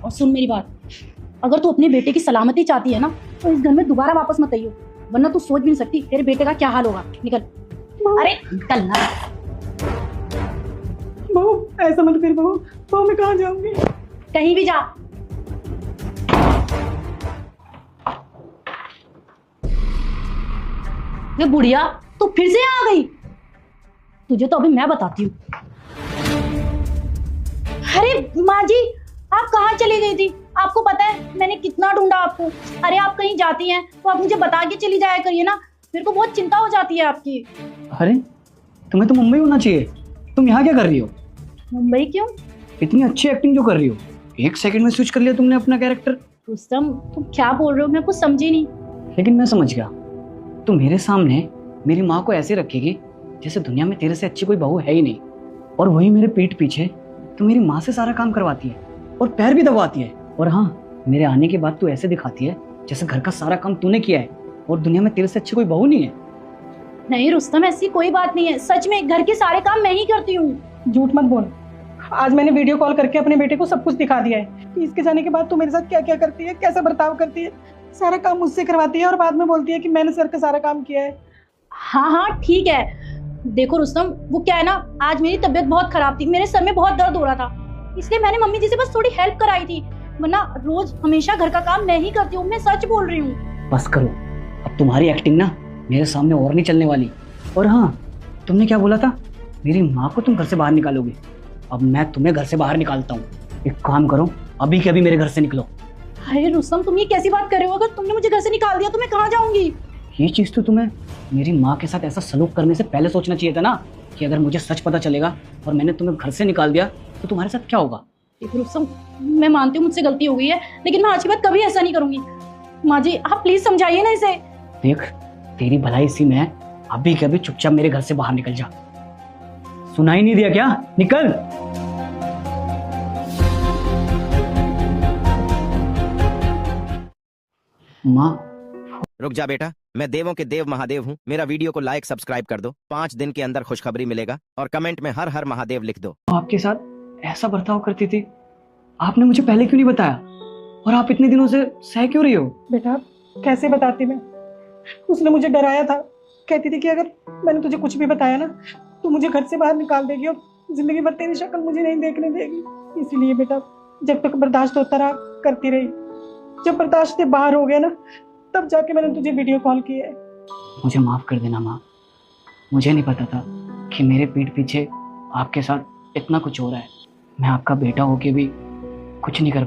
और सुन मेरी बात, अगर तू अपने बेटे की सलामती चाहती है ना तो इस घर में दोबारा वापस मत आइयो, वरना तू सोच भी नहीं सकती तेरे बेटे का क्या हाल होगा। निकल। अरे निकल ना। बहू ऐसा मत कर बहू, बहू मैं कहाँ जाऊंगी? कहीं भी जा। वे बुढ़िया तू फिर से आ गई। तुझे तो अभी मैं बताती हूँ। अरे माँ जी, आप कहाँ चली गई थी? आपको पता है मैंने कितना ढूंढा आपको। अरे आप कहीं जाती हैं तो आप मुझे बता के चली जाया करिए ना, मेरे को बहुत चिंता हो जाती है आपकी। अरे तुम्हें तो मुंबई होना चाहिए, तुम यहाँ क्या कर रही हो? मुंबई क्यों? इतनी अच्छी एक्टिंग जो कर रही हो, 1 सेकंड में स्विच कर लिया तुमने अपना कैरेक्टर। रुस्तम तुम क्या बोल रहे हो, मैं कुछ समझी नहीं। लेकिन मैं समझ गया, तू मेरे सामने मेरी माँ को ऐसे रखेगी जैसे दुनिया में तेरे से अच्छी कोई बहू है ही नहीं, और वही मेरे पीठ पीछे तू मेरी माँ से सारा काम करवाती है और पैर भी दबाती है। और हाँ, मेरे आने के बाद तू ऐसे दिखाती है जैसे घर का सारा काम तूने किया है और दुनिया में तेरे से अच्छी कोई बहू नहीं है। नहीं रुस्तम, ऐसी कोई बात नहीं है, सच में घर के सारे काम मैं ही करती हूँ। झूठ मत बोल। आज मैंने वीडियो कॉल करके अपने बेटे को सब कुछ दिखा दिया है कि इसके जाने के बाद तू मेरे साथ क्या क्या करती है, कैसा बर्ताव करती है। सारा काम मुझसे करवाती है और बाद में बोलती है कि मैंने सर का सारा काम किया है। हाँ हाँ ठीक है। देखो रुस्तम, वो क्या है ना, आज मेरी तबीयत बहुत खराब थी, मेरे सर में बहुत दर्द हो रहा था, इसलिए मैंने मम्मी जी से बस थोड़ी हेल्प कराई थी, वरना रोज हमेशा घर का काम मैं ही करती हूँ। मैं सच बोल रही हूँ। बस करो, अब तुम्हारी एक्टिंग ना मेरे सामने और नहीं चलने वाली। और हाँ, तुमने क्या बोला था, मेरी माँ को तुम घर से बाहर निकालोगे? अब मैं तुम्हें घर से बाहर निकालता हूँ। एक काम करो, अभी के अभी मेरे घर से निकलो। अरे रुस्तम, तुम ये कैसी बात कर रहे हो? अगर तुमने मुझे घर से निकाल दिया तो मैं कहाँ जाऊंगी? ये चीज़ तो तुम्हें मेरी माँ के साथ ऐसा सलूक करने से पहले सोचना चाहिए था ना, कि अगर मुझे सच पता चलेगा और मैंने तुम्हें घर से निकाल दिया तो तुम्हारे साथ क्या होगा। देखो रुस्तम, मैं मानती हूँ मुझसे गलती हो गई है, लेकिन मैं आज के बाद कभी ऐसा नहीं करूंगी। माँ जी आप प्लीज समझाइए ना इसे। देख, तेरी भलाई इसी में है, अभी के अभी चुपचाप मेरे घर से बाहर निकल जा। सुनाई नहीं दिया क्या? निकल। माँ। रुक जा बेटा, मैं देवों के देव महादेव हूँ। मेरा वीडियो को लाइक सब्सक्राइब कर दो, 5 दिन के अंदर खुशखबरी मिलेगा और कमेंट में हर हर महादेव लिख दो। आपके साथ ऐसा बर्ताव करती थी, आपने मुझे पहले क्यों नहीं बताया? और आप इतने दिनों से सह क्यों रही हो? बेटा कैसे बताती मैं, उसने मुझे डराया था, कहती थी कि अगर मैंने तुझे कुछ भी बताया ना तो मुझे घर से बाहर निकाल देगी और जिंदगी भर तेरी शक्ल मुझे नहीं देखने देगी। इसीलिए बेटा जब तक बर्दाश्त होता रहा करती रही, जब बर्दाश्त से बाहर हो गया ना तब जाके मैंने तुझे वीडियो कॉल किया है। मुझे माफ कर देना माँ, मुझे नहीं पता था कि मेरे पीठ पीछे आपके साथ इतना कुछ हो रहा है। मैं आपका बेटा होके भी कुछ नहीं कर